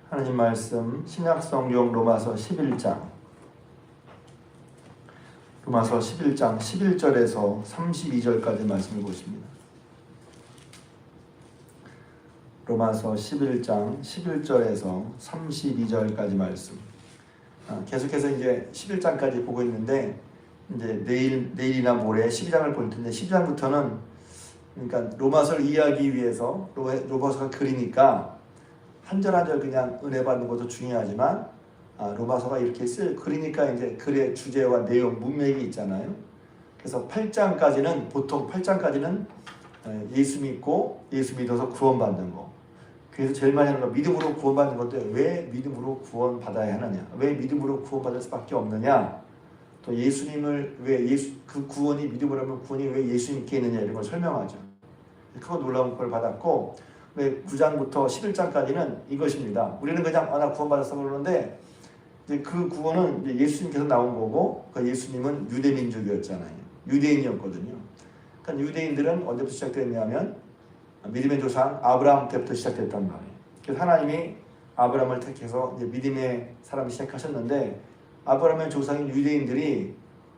하나님 말씀 신약성경 로마서 11장 11절에서 32절까지 말씀을 보십니다. 로마서 11장 11절에서 32절까지 말씀. 계속해서 이제 11장까지 보고 있는데 이제 내일이나 모레 12장을 볼 텐데 12장부터는 그러니까 로마서를 이해하기 위해서 로마서가 글이니까 한 절 한 절 그냥 은혜 받는 것도 중요하지만 로마서가 이렇게 글이니까 이제 글의 주제와 내용, 문맥이 있잖아요. 그래서 8장까지는 보통 8장까지는 예수 믿고 예수 믿어서 구원받는 거. 그래서 제일 많이 하는 거 믿음으로 구원받는 건데 왜 믿음으로 구원받아야 하느냐? 왜 믿음으로 구원받을 수밖에 없느냐? 또 예수님을 그 구원이 믿음으로 하면 구원이 왜 예수님께 있느냐 이런 걸 설명하죠. 그거 놀라운 걸 받았고 9장부터 11장까지는 이것입니다. 우리는 그냥 나 구원받았어 그러는데 이제 그 구원은 이제 예수님께서 나온 거고 그 예수님은 유대 민족이었잖아요. 유대인이었거든요. 그러니까 유대인들은 언제부터 시작됐냐면 믿음의 조상 아브라함 때부터 시작됐단 말이에요. 그래서 하나님이 아브라함을 택해서 이제 믿음의 사람을 시작하셨는데 아브라함의 조상인 유대인들이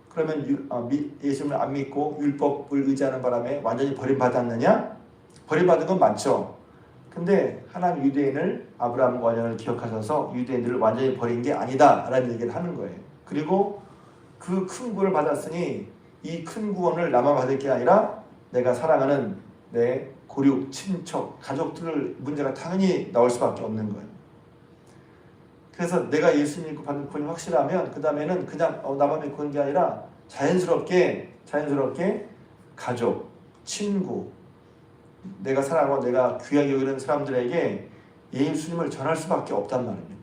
그러면 예수님을 안 믿고 율법을 의지하는 바람에 완전히 버림받았느냐? 버림받은 건 맞죠. 근데 하나님 유대인을 아브라함과 언약을 기억하셔서 유대인들을 완전히 버린 게 아니다 라는 얘기를 하는 거예요. 그리고 그 큰 구원을 받았으니 이 큰 구원을 나만 받을 게 아니라 내가 사랑하는 내 고륙, 친척, 가족들 문제가 당연히 나올 수밖에 없는 거예요. 그래서 내가 예수 믿고 받는 구원이 확실하면 그 다음에는 그냥 나만 믿고 하는 게 아니라 자연스럽게 가족, 친구, 내가 사랑하고 내가 귀하게 여기는 사람들에게 예수님을 전할 수밖에 없단 말입니다.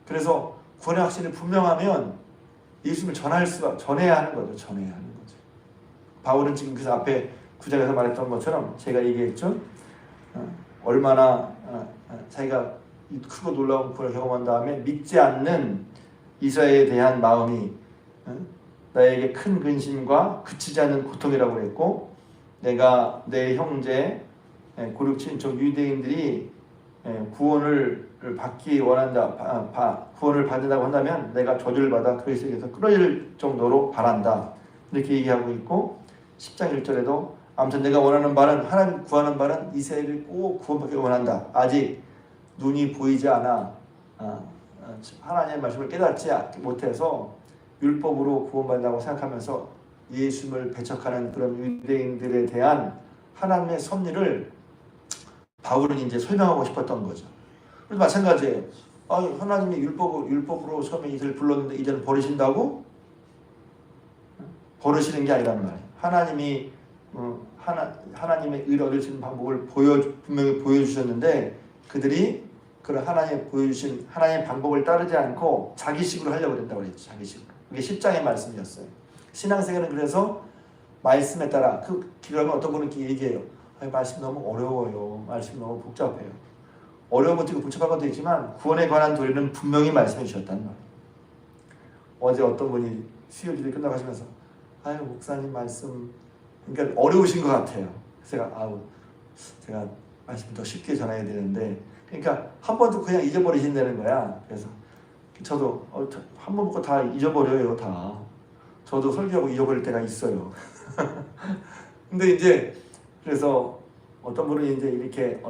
그래서 구원의 확신이 분명하면 예수님을 전해야 하는 거죠. 전해야 하는 거죠. 바울은 지금 그래서 앞에 9장에서 말했던 것처럼 제가 얘기했죠. 얼마나 자기가 크고 놀라운 구원을 경험한 다음에 믿지 않는 이스라엘에 대한 마음이 나에게 큰 근심과 그치지 않는 고통이라고 그랬고 내가 내 형제 고륙 친척 유대인들이 구원을 받기 원한다. 구원을 받는다고 한다면 내가 저주를 받아 그리스도에게서 끊어질 정도로 바란다. 이렇게 얘기하고 있고 10장 1절에도 아무튼 내가 원하는 바는 하나님 구하는 바는 이스라엘을 꼭 구원받기 원한다. 아직 눈이 보이지 않아 하나님의 말씀을 깨닫지 못해서 율법으로 구원받는다고 생각하면서 예수님을 배척하는 그런 유대인들에 대한 하나님의 섭리를 바울은 이제 설명하고 싶었던 거죠. 그래서 마찬가지예요. 하나님이 율법으로 처음에 이스라엘 불렀는데 이제는 버리신다고? 버리시는 게 아니란 말이에요. 하나님이 하나님의 의를 얻을 수 있는 방법을 분명히 보여주셨는데 그들이 그런 하나님 보여주신 하나님의 방법을 따르지 않고 자기식으로 하려고 했다고 그랬죠. 자기식으로. 그게 10장의 말씀이었어요. 신앙생활은 그래서 말씀에 따라 그러면 어떤 분은 이렇게 얘기해요. 말씀 너무 어려워요. 말씀 너무 복잡해요. 어려운 것도 있고 복잡한 것도 있지만 구원에 관한 도리는 분명히 말씀해 주셨단 말이에요. 어제 어떤 분이 수요일이 끝나가시면서 목사님 말씀 그러니까 어려우신 것 같아요. 그래서 제가 말씀 더 쉽게 전해야 되는데 그러니까 한 번도 그냥 잊어버리신다는 거야. 그래서 저도 한 번 보고 다 잊어버려요. 다. 저도 설교하고 잊어버릴 때가 있어요. 근데 이제 그래서 어떤 분은 이제 이렇게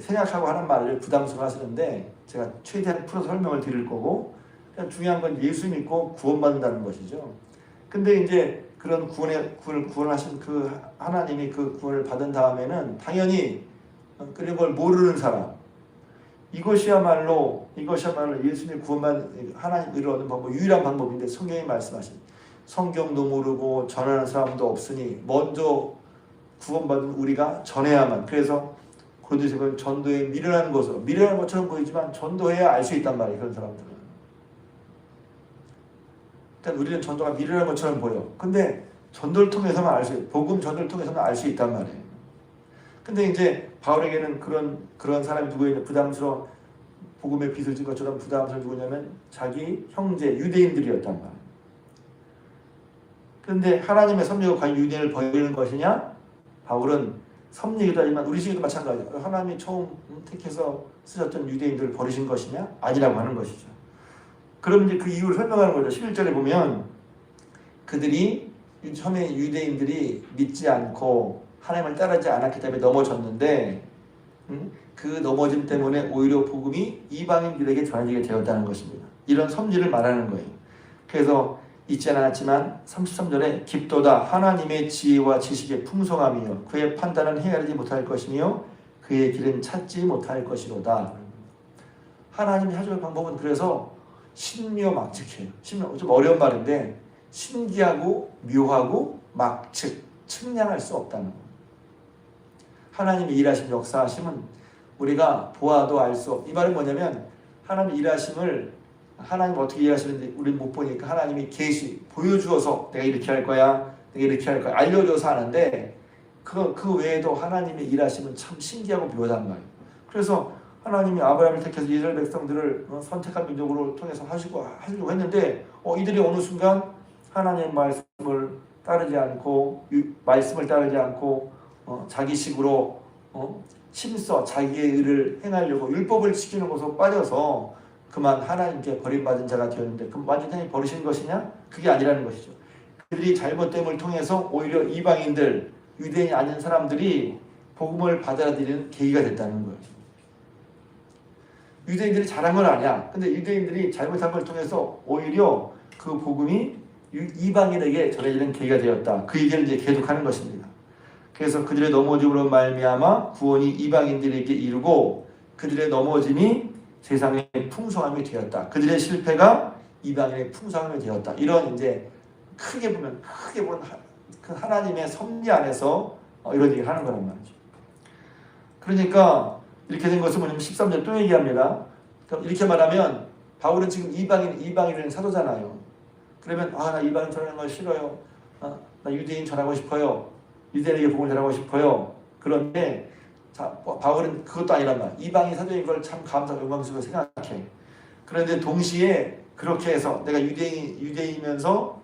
생각하고 하는 말을 부담스러워 하시는데 제가 최대한 풀어서 설명을 드릴 거고 그냥 중요한 건 예수 믿고 구원받는다는 것이죠. 근데 이제 그런 구원하신 그 하나님이 그 구원을 받은 다음에는 당연히 그런 걸 모르는 사람 이것이야말로 예수님의 구원받는 하나님 의를 얻는 방법 유일한 방법인데 성경이 말씀하신 성경도 모르고 전하는 사람도 없으니 먼저 구원받은 우리가 전해야만 그래서 고린도서는 전도에 미련한 것처럼 보이지만 전도해야 알 수 있단 말이에요. 그런 사람들은 그러니까 우리는 전도가 미련한 것처럼 보여. 근데 전도를 통해서만 알 수 있어요. 복음 전도를 통해서만 알 수 있단 말이에요. 근데 이제 바울에게는 그런 사람이 누구였냐 부담스러운 복음의 빚을 진 것처럼 부담스러운 누구냐면 자기 형제 유대인들이었단 말이에요. 그런데 하나님의 섭리가 과연 유대인을 버리는 것이냐? 바울은 섭리이기도 하지만 우리 중에도 마찬가지예요. 하나님이 처음 택해서 쓰셨던 유대인들을 버리신 것이냐? 아니라고 하는 것이죠. 그럼 이제 그 이유를 설명하는 거죠. 11절에 보면 그들이 처음에 유대인들이 믿지 않고 하나님을 따르지 않았기 때문에 넘어졌는데 그 넘어짐 때문에 오히려 복음이 이방인들에게 전해지게 되었다는 것입니다. 이런 섭리를 말하는 거예요. 그래서 잊지 않았지만 33절에 깊도다 하나님의 지혜와 지식의 풍성함이요 그의 판단은 헤아리지 못할 것이며 그의 길은 찾지 못할 것이로다. 하나님이 하실 방법은 그래서 신묘막측해요. 좀 어려운 말인데 신기하고 묘하고 막측, 측량할 수 없다는 거예요. 하나님이 일하신 역사하심은 우리가 보아도 알 수 없. 이 말은 뭐냐면 하나님 일하심을 하나님 어떻게 일하시는지 우리는 못 보니까 하나님이 계시 보여주어서 내가 이렇게 할 거야, 내가 이렇게 할 거야 알려줘서 하는데 그 외에도 하나님의 일하심은 참 신기하고 묘한 말이에요. 그래서 하나님이 아브라함을 택해서 이스라엘 백성들을 선택한 민족으로 통해서 하시려고 했는데 이들이 어느 순간 하나님의 말씀을 따르지 않고 말씀을 따르지 않고 자기식으로 힘써 자기의 의를 행하려고 율법을 지키는 것으로 빠져서 그만 하나님께 버림받은 자가 되었는데 그럼 완전히 버리신 것이냐? 그게 아니라는 것이죠. 그들이 잘못됨을 통해서 오히려 이방인들, 유대인이 아닌 사람들이 복음을 받아들이는 계기가 됐다는 거예요. 유대인들이 잘한 건 아니야. 근데 유대인들이 잘못한 걸 통해서 오히려 그 복음이 이방인에게 전해지는 계기가 되었다. 그 얘기를 이제 계속하는 것입니다. 그래서 그들의 넘어짐으로 말미암아 구원이 이방인들에게 이르고 그들의 넘어짐이 세상의 풍성함이 되었다. 그들의 실패가 이방인의 풍성함이 되었다. 이런 이제 크게 보면 그 하나님의 섭리 안에서 이런 얘기를 하는 거란 말이죠. 그러니까 이렇게 된 것은 뭐냐면 13절 또 얘기합니다. 이렇게 말하면 바울은 지금 이방인을 사도잖아요. 그러면 나 이방인 전하는 걸 싫어요. 나 유대인 전하고 싶어요. 유대인에게 복음을 전하고 싶어요. 그런데 바울은 그것도 아니란 말. 이방인 사도인 걸 참 감사하고 영광스럽게 생각해. 그런데 동시에 그렇게 해서 내가 유대인이면서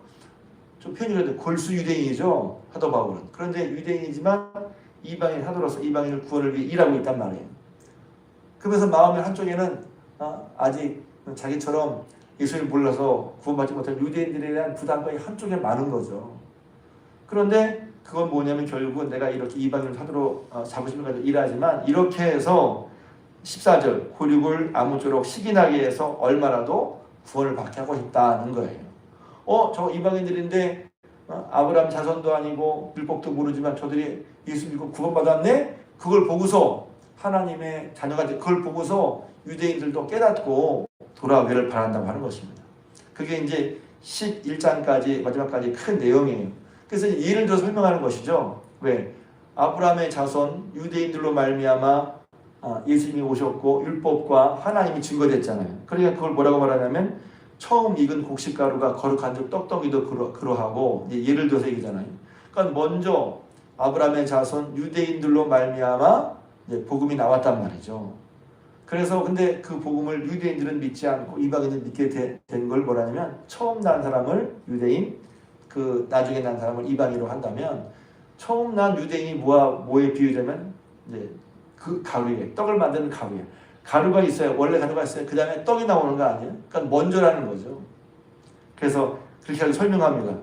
좀 편의로 골수 유대인이죠. 사도 바울은. 그런데 유대인이지만 이방인 사도로서 이방인을 구원을 위해 일하고 있단 말이에요. 그러면서 마음의 한쪽에는 아직 자기처럼 예수를 몰라서 구원받지 못한 유대인들에 대한 부담감이 한쪽에 많은 거죠. 그런데 그건 뭐냐면 결국은 내가 이렇게 이방인을 사도로 자부심을 가지고 일하지만 이렇게 해서 14절 고륙을 아무쪼록 시기나게 해서 얼마라도 구원을 받게 하고 싶다는 거예요. 저 이방인들인데 아브라함 자손도 아니고 율법도 모르지만 저들이 예수 믿고 구원받았네? 그걸 보고서 하나님의 자녀가 그걸 보고서 유대인들도 깨닫고 돌아오기를 바란다고 하는 것입니다. 그게 이제 11장까지 마지막까지 큰 내용이에요. 그래서 예를 들어 설명하는 것이죠. 왜? 아브라함의 자손 유대인들로 말미암아 예수님이 오셨고 율법과 하나님이 증거됐잖아요. 그러니까 그걸 뭐라고 말하냐면 처음 익은 곡식가루가 거룩한 즉 떡덩이도 그러하고 예를 들어서 얘기잖아요. 그러니까 먼저 아브라함의 자손 유대인들로 말미암아 복음이 나왔단 말이죠. 그래서 근데 그 복음을 유대인들은 믿지 않고 이방인은 믿게 된 걸 뭐라냐면 처음 난 사람을 유대인 나중에 난 사람을 이방인으로 한다면 처음 난 유대인이 뭐에 비유되면 이제 그 가루에 떡을 만드는 가루에 가루가 있어요. 원래 가루가 있어요. 그 다음에 떡이 나오는 거 아니에요? 그러니까 먼저라는 거죠. 그래서 그렇게 설명합니다.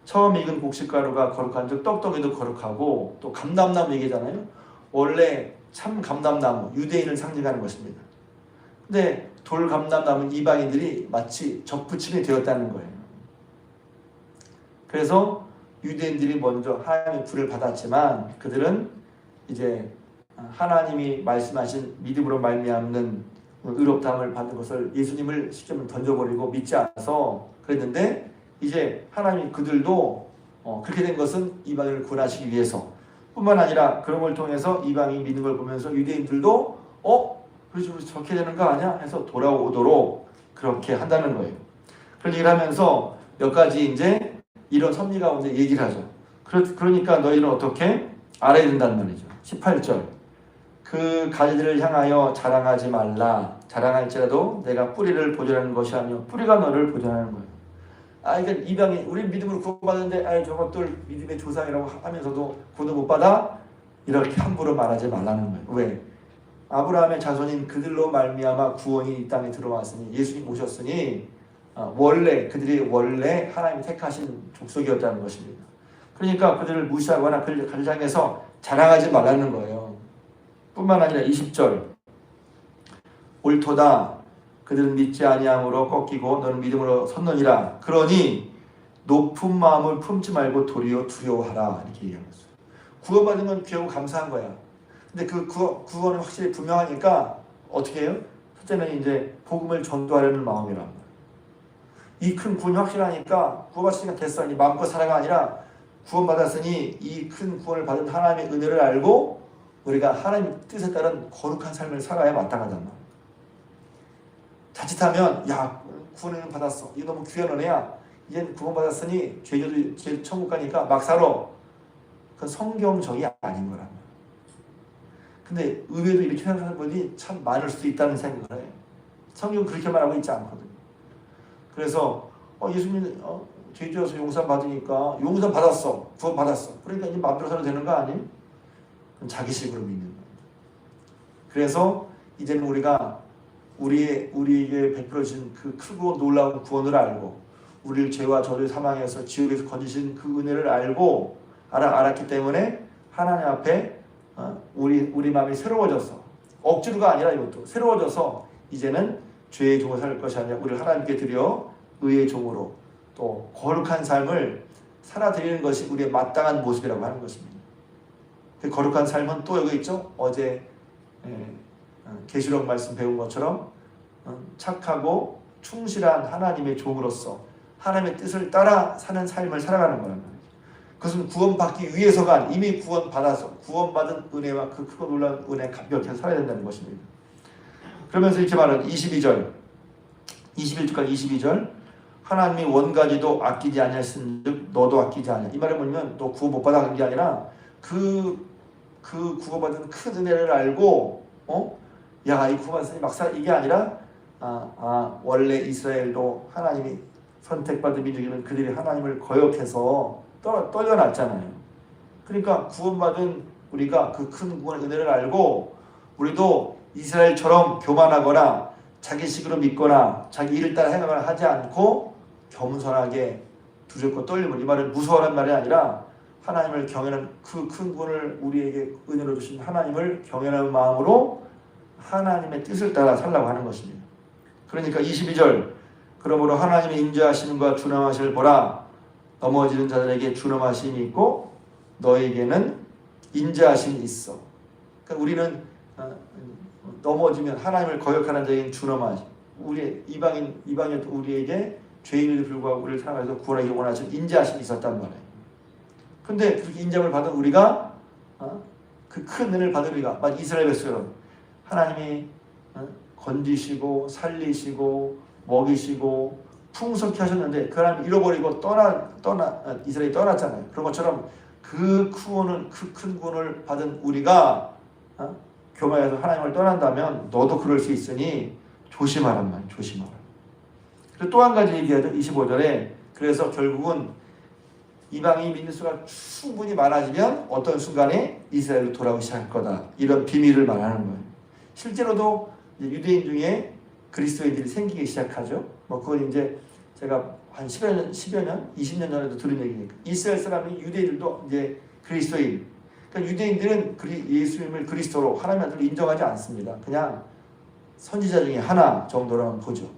처음 익은 곡식가루가 거룩한 즉 떡덩이도 거룩하고 또 감람나무 얘기잖아요. 원래 참 감람나무 유대인을 상징하는 것입니다. 근데 돌 감람나무는 이방인들이 마치 접붙임이 되었다는 거예요. 그래서 유대인들이 먼저 하나님의 불을 받았지만 그들은 이제 하나님이 말씀하신 믿음으로 말미암는 의롭다함을 받는 것을 예수님을 쉽게 던져버리고 믿지 않아서 그랬는데 이제 하나님이 그들도 그렇게 된 것은 이방인을 구원하시기 위해서 뿐만 아니라 그런 걸 통해서 이방인이 믿는 걸 보면서 유대인들도 그렇지 저렇게 되는 거 아니야? 해서 돌아오도록 그렇게 한다는 거예요. 그런 얘기를 하면서 몇 가지 이제 이런 섭리 가운데 얘기를 하죠. 그러니까 너희는 어떻게 알아야 된다는 말이죠. 18절 그 가지들을 향하여 자랑하지 말라. 자랑할지라도 내가 뿌리를 보존하는 것이 아니요 뿌리가 너를 보존하는 거예요. 그러니까 이방인 우리 믿음으로 구원받는데 저것들 믿음의 조상이라고 하면서도 구원을 못 받아? 이렇게 함부로 말하지 말라는 거예요. 왜? 아브라함의 자손인 그들로 말미암아 구원이 이 땅에 들어왔으니, 예수님 오셨으니 그들이 원래 하나님이 택하신 족속이었다는 것입니다. 그러니까 그들을 무시하거나 그들을 향해서 자랑하지 말라는 거예요. 뿐만 아니라 20절, 옳도다 그들은 믿지 아니함으로 꺾이고 너는 믿음으로 섰느니라. 그러니 높은 마음을 품지 말고 도리어 두려워하라. 이렇게 얘기하는 거죠. 구원받은 건 귀하고 감사한 거야. 근데 그 구원은 확실히 분명하니까 어떻게 해요? 첫째는 이제 복음을 전도하려는 마음이란 말이에요. 이 큰 구원이 확실하니까 구원받으니까 됐어. 이 마음껏 살아가 아니라 구원받았으니 이 큰 구원을 받은 하나님의 은혜를 알고 우리가 하나님의 뜻에 따른 거룩한 삶을 살아야 마땅하단 말이에요. 자칫하면 야 구원을 받았어. 이거 너무 귀한 은혜야. 이젠 구원받았으니 죄 천국 가니까 막 살아. 그건 성경적이 아닌 거란 말이에요. 근데 의외로 이렇게 생각하는 분이 참 많을 수도 있다는 생각을 해요. 성경은 그렇게 말하고 있지 않거든요. 그래서 예수님 죄 지어서 용서 받으니까 용서 받았어. 구원 받았어. 그러니까 이제 마음대로 살아도 되는 거 아니에요? 자기식으로 믿는 거예요. 그래서 이제는 우리가 우리에게 베풀어 주신 그 크고 놀라운 구원을 알고 우리를 죄와 저주의 사망에서 지옥에서 건지신 그 은혜를 알았기 때문에 하나님 앞에 우리 마음이 새로워져서, 억지로가 아니라 이것도 새로워져서 이제는 죄의 종을 살 것이 아니라 우리를 하나님께 드려 의의 종으로 또 거룩한 삶을 살아드리는 것이 우리의 마땅한 모습이라고 하는 것입니다. 그 거룩한 삶은 또 여기 있죠. 어제 계시록 말씀 배운 것처럼 착하고 충실한 하나님의 종으로서 하나님의 뜻을 따라 사는 삶을 살아가는 거란 말이에요. 그것은 구원받기 위해서가 이미 구원받아서 구원받은 은혜와 그 크고 놀라운 은혜에 감격해서 살아야 된다는 것입니다. 그러면서 이렇게 말하는 21절까지 22절, 하나님이 원가지도 아끼지 아니하신즉 너도 아끼지 아니하. 이 말에 보면 너 구원 못 받아간 게 아니라 그 구원받은 큰 은혜를 알고 이 구원받았으니 막상 이게 아니라 원래 이스라엘도 하나님이 선택받은 민족이면 그들이 하나님을 거역해서 떨려놨잖아요. 그러니까 구원받은 우리가 그 큰 구원의 은혜를 알고 우리도 이스라엘처럼 교만하거나 자기식으로 믿거나 자기 일을 따라 행하거나 하지 않고 겸손하게 두렵고 떨림을, 이 말은 무서워하는 말이 아니라 하나님을 경외하는 그 큰 구원을 우리에게 은혜로 주신 하나님을 경외하는 마음으로 하나님의 뜻을 따라 살라고 하는 것입니다. 그러니까 22절, 그러므로 하나님의 인자하심과 준엄하심을 보라. 넘어지는 자들에게 준엄하심이 있고 너에게는 인자하심이 있어. 그러니까 우리는 넘어지면 하나님을 거역하는 자에게는 준엄하심, 우리 이방인 우리에게 죄인에도 불구하고 우리를 사랑해서 구원하기 원하신 인자하심이 있었단 말이에요. 근데 그렇게 인정을 받은 우리가 그 큰 은혜를 받은 우리가 마치 이스라엘 백성처럼 하나님이 건지시고 살리시고 먹이시고 풍성케 하셨는데 그 하나님 잃어버리고 이스라엘이 떠났잖아요. 그런 것처럼 그 큰 구원을 받은 우리가 교만해서 하나님을 떠난다면 너도 그럴 수 있으니 조심하란 말이에요. 조심하라. 그리고 또 한 가지 얘기하죠. 25절에 그래서 결국은 이방인이 믿는 수가 충분히 많아지면 어떤 순간에 이스라엘로 돌아오기 시작할 거다. 이런 비밀을 말하는 거예요. 실제로도 유대인 중에 그리스도인들이 생기기 시작하죠. 그건 이제 제가 한 10여 년, 20년 전에도 들은 얘기니까. 이스라엘 사람이 유대인들도 이제 그리스도인. 그러니까 유대인들은 예수님을 그리스도로 하나님 아들로 인정하지 않습니다. 그냥 선지자 중에 하나 정도로만 보죠.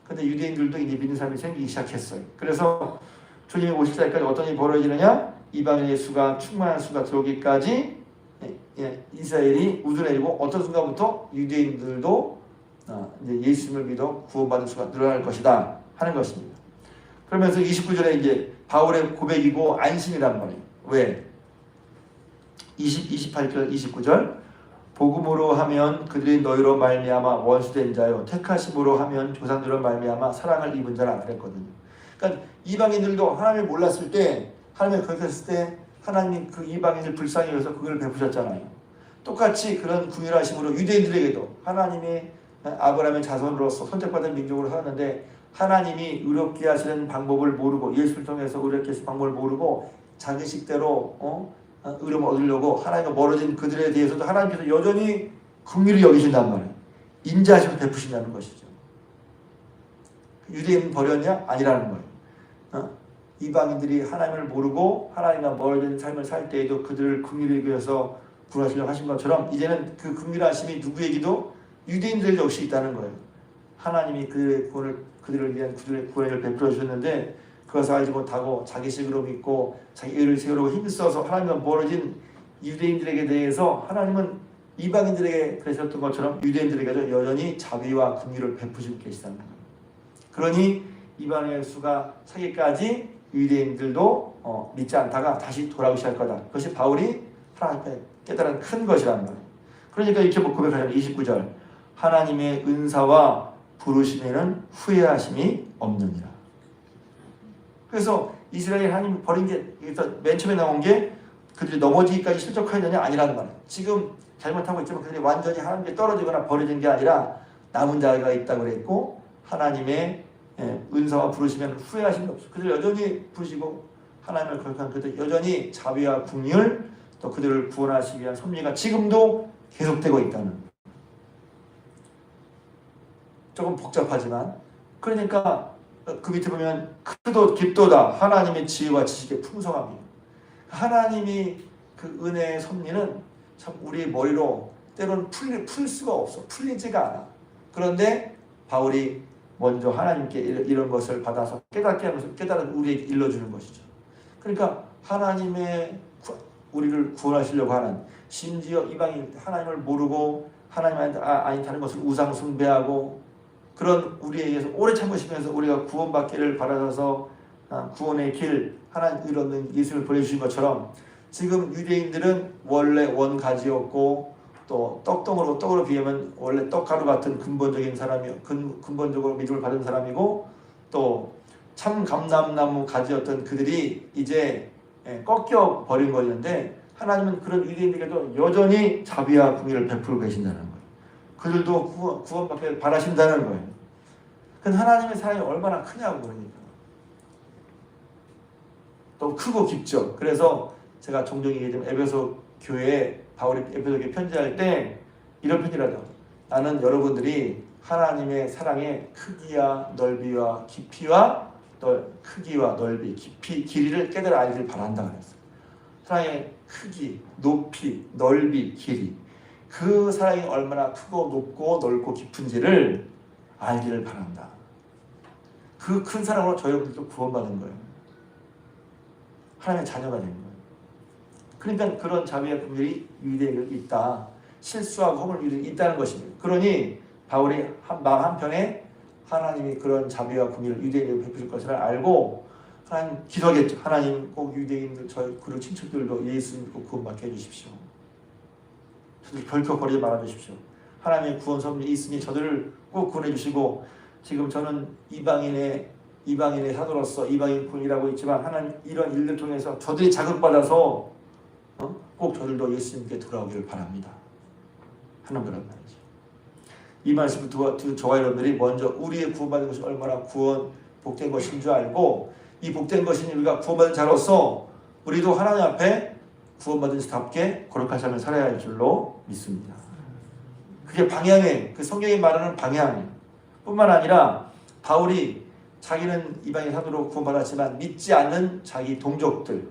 근데 유대인들도 이제 믿는 사람이 생기기 시작했어요. 그래서 주님이 오실 때까지 어떤 일이 벌어지느냐? 이방인의 수가 충만한 수가 들어오기까지 이스라엘이 우두내리고 어떤 순간부터 유대인들도 이제 예수님을 믿어 구원받은 수가 늘어날 것이다 하는 것입니다. 그러면서 29절에 이제 바울의 고백이고 안심이란 말이에요. 왜? 28절, 29절 복음으로 하면 그들이 너희로 말미암아 원수된 자요 택하심으로 하면 조상들로 말미암아 사랑을 입은 자라 그랬거든요. 그러니까 이방인들도 하나님을 몰랐을 때, 하나님을 거역했을 때 하나님이 그 이방인을 불쌍히 여겨서 그걸 베푸셨잖아요. 똑같이 그런 긍휼하심으로 유대인들에게도 하나님이 아브라함의 자손으로서 선택받은 민족으로 살았는데 하나님이 의롭게 하시는 방법을 모르고 예수를 통해서 의롭게 하시는 방법을 모르고 자기식대로 의로움을 얻으려고 하나님과 멀어진 그들에 대해서도 하나님께서 여전히 긍휼히 여기신단 말이에요. 인자하심을 베푸신다는 것이죠. 유대인 버렸냐? 아니라는 거예요. 이방인들이 하나님을 모르고 하나님과 멀어진 삶을 살 때에도 그들을 긍휼히 여기셔서 구원하시려고 하신 것처럼 이제는 그 긍휼하심이 누구에게도 유대인들 역시 있다는 거예요. 하나님이 그들을 위한 구원을 베풀어 주셨는데 그것을 알지 못하고 자기식으로 믿고 자기 의를 세우려고 힘써서 하나님과 멀어진 유대인들에게 대해서 하나님은 이방인들에게 그러셨던 것처럼 유대인들에게도 여전히 자비와 긍휼을 베푸시고 계시다는 거예요. 그러니 이방인의 수가 차기까지 유대인들도 믿지 않다가 다시 돌아오기 시작할 거다. 그것이 바울이 하나님께 깨달은 큰 것이라는 거예요. 그러니까 이렇게 고백하자면 29절 하나님의 은사와 부르심에는 후회하심이 없느니라. 그래서 이스라엘 하나님 버린 게 맨 처음에 나온 게 그들이 넘어지기까지 실족하였느냐 아니라는 말이에요. 지금 잘못하고 있지만 그들이 완전히 하나님께 떨어지거나 버려진 게 아니라 남은 자가 있다고 그랬고 하나님의 은사와 부르시면 후회하심이 없어. 그들 여전히 부르시고 하나님을 거룩한 그들 여전히 자비와 긍휼 또 그들을 구원하시기 위한 섭리가 지금도 계속되고 있다는. 조금 복잡하지만 그러니까 그 밑에 보면 크도 깊도다 하나님의 지혜와 지식의 풍성함이에요. 하나님이 그 은혜의 섭리는 참 우리 머리로 때로는 풀 수가 없어. 풀리지가 않아. 그런데 바울이 먼저 하나님께 이런 것을 받아서 깨닫게 하면서 깨달은 우리에게 일러주는 것이죠. 그러니까 하나님의 우리를 구원하시려고 하는 심지어 이방인 하나님을 모르고 하나님 아니다는 것을 우상 숭배하고 그런 우리에 의해서 오래 참으시면서 우리가 구원받기를 바라셔서 구원의 길 하나님 이루는 예수를 보내주신 것처럼 지금 유대인들은 원래 원가지였고 또 떡으로 비하면 원래 떡가루 같은 근본적인 사람이 근본적으로 믿음을 받은 사람이고 또 참 감람나무 가지였던 그들이 이제 꺾여 버린 거였는데 하나님은 그런 유대인들에게도 여전히 자비와 긍휼을 베풀고 계신다는 거예요. 그들도 구원받기를 바라신다는 거예요. 그 하나님의 사랑이 얼마나 크냐고 그러니까. 또 크고 깊죠. 그래서 제가 종종 얘기하지만 에베소 교회에 바울이 에베소 교회 편지할 때 이런 편지를 하죠. 나는 여러분들이 하나님의 사랑의 크기와 넓이와 깊이와 크기와 넓이, 깊이, 길이를 깨달아 알기를 바란다 그랬어요. 사랑의 크기, 높이, 넓이, 길이 그 사랑이 얼마나 크고 높고 넓고 깊은지를 알기를 바란다. 그 큰 사랑으로 저희 여러분들도 구원받은 거예요. 하나님의 자녀가 된 거예요. 그러니까 그런 자비와 긍휼이 유대인에게 있다. 실수하고 허물 유대인이 있다는 것입니다. 그러니 바울이 마음 한편에 하나님이 그런 자비와 긍휼을 유대인에게 베푸실 것을 알고 하나님 기도하겠죠. 하나님 꼭 유대인들 저희 그리고 친척들도 예수 믿고 구원받게 해주십시오. 저들 결코 버리지 말아주십시오. 하나님의 구원 섭리 있으니 저들을 꼭 구원해 주시고 지금 저는 이방인의 사도로서 이방인군이라고 있지만 하나님 이런 일들 통해서 저들이 자극받아서 꼭 저들도 예수님께 돌아오기를 바랍니다. 하는 거란 말이죠. 이 말씀을 저와 여러분들이 먼저 우리의 구원받은 것이 얼마나 복된 것인 줄 알고 이 복된 것인 우리가 구원받은 자로서 우리도 하나님 앞에 구원받은 자답게 거룩한 삶을 살아야 할 줄로 믿습니다. 그게 방향이에요. 그 성경이 말하는 방향 뿐만 아니라 바울이 자기는 이방인 사도로 구원받았지만 믿지 않는 자기 동족들,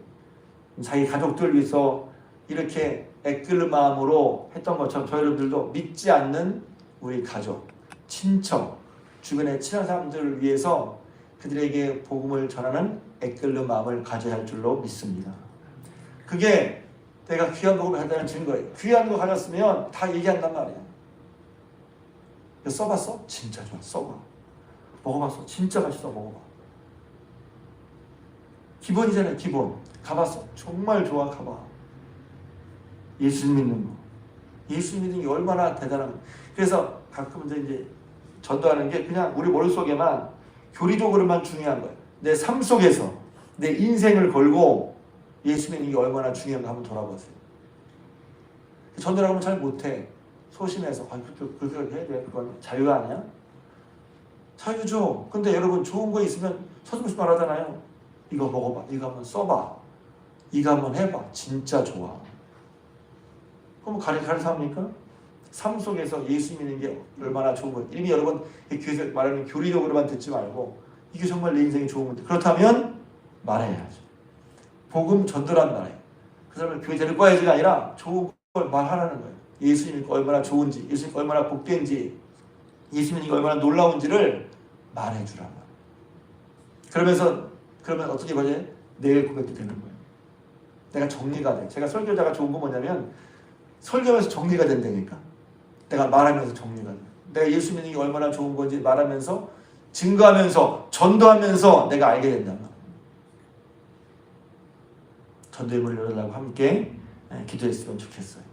자기 가족들 위해서 이렇게 애끓는 마음으로 했던 것처럼 저희 여러분들도 믿지 않는 우리 가족, 친척, 주변의 친한 사람들을 위해서 그들에게 복음을 전하는 애끓는 마음을 가져야 할 줄로 믿습니다. 그게 내가 귀한 복음을 한다는 증거예요. 귀한 거 가졌으면 다 얘기한단 말이에요. 써봤어? 진짜 좋아. 써봐. 먹어봤어? 진짜 맛있어. 먹어봐. 기본이잖아요. 기본. 가봤어? 정말 좋아. 가봐. 예수 믿는 거. 예수 믿는 게 얼마나 대단한 거. 그래서 가끔 이제 전도하는 게 그냥 우리 머릿속에만 교리적으로만 중요한 거예요. 내 삶 속에서 내 인생을 걸고 예수 믿는 게 얼마나 중요한가 한번 돌아보세요. 전도를 하면 잘 못해. 소심해서 그렇게 해야 돼. 그건 자유가 아니야? 자유죠. 근데 여러분 좋은 거 있으면 서슴없이 말하잖아요. 이거 먹어봐. 이거 한번 써봐. 이거 한번 해봐. 진짜 좋아. 그럼 가르쳐 합니까? 삶 속에서 예수 믿는 게 얼마나 좋은 것. 이미 여러분 교회에서 말하는 교리적으로만 듣지 말고 이게 정말 내 인생에 좋은 건데 그렇다면 말해야죠. 복음 전도란 말이에요. 그 사람을 교회 데리고 와야지가 아니라 좋은 걸 말하라는 거예요. 예수 믿는 게 얼마나 좋은지, 예수 믿는 게 얼마나 복된지, 예수 믿는 게 얼마나 놀라운지를 말해주란 말이에요. 그러면 어떻게 보냐? 내 고백도 되는 거예요. 내가 정리가 돼. 제가 설교자가 좋은 건 뭐냐면 설교하면서 정리가 된다니까. 내가 말하면서 정리가 돼. 내가 예수 믿는 게 얼마나 좋은 건지 말하면서 증거하면서 전도하면서 내가 알게 된단 말이에요. 전도의 문을 열으려고 함께 기도했으면 좋겠어요.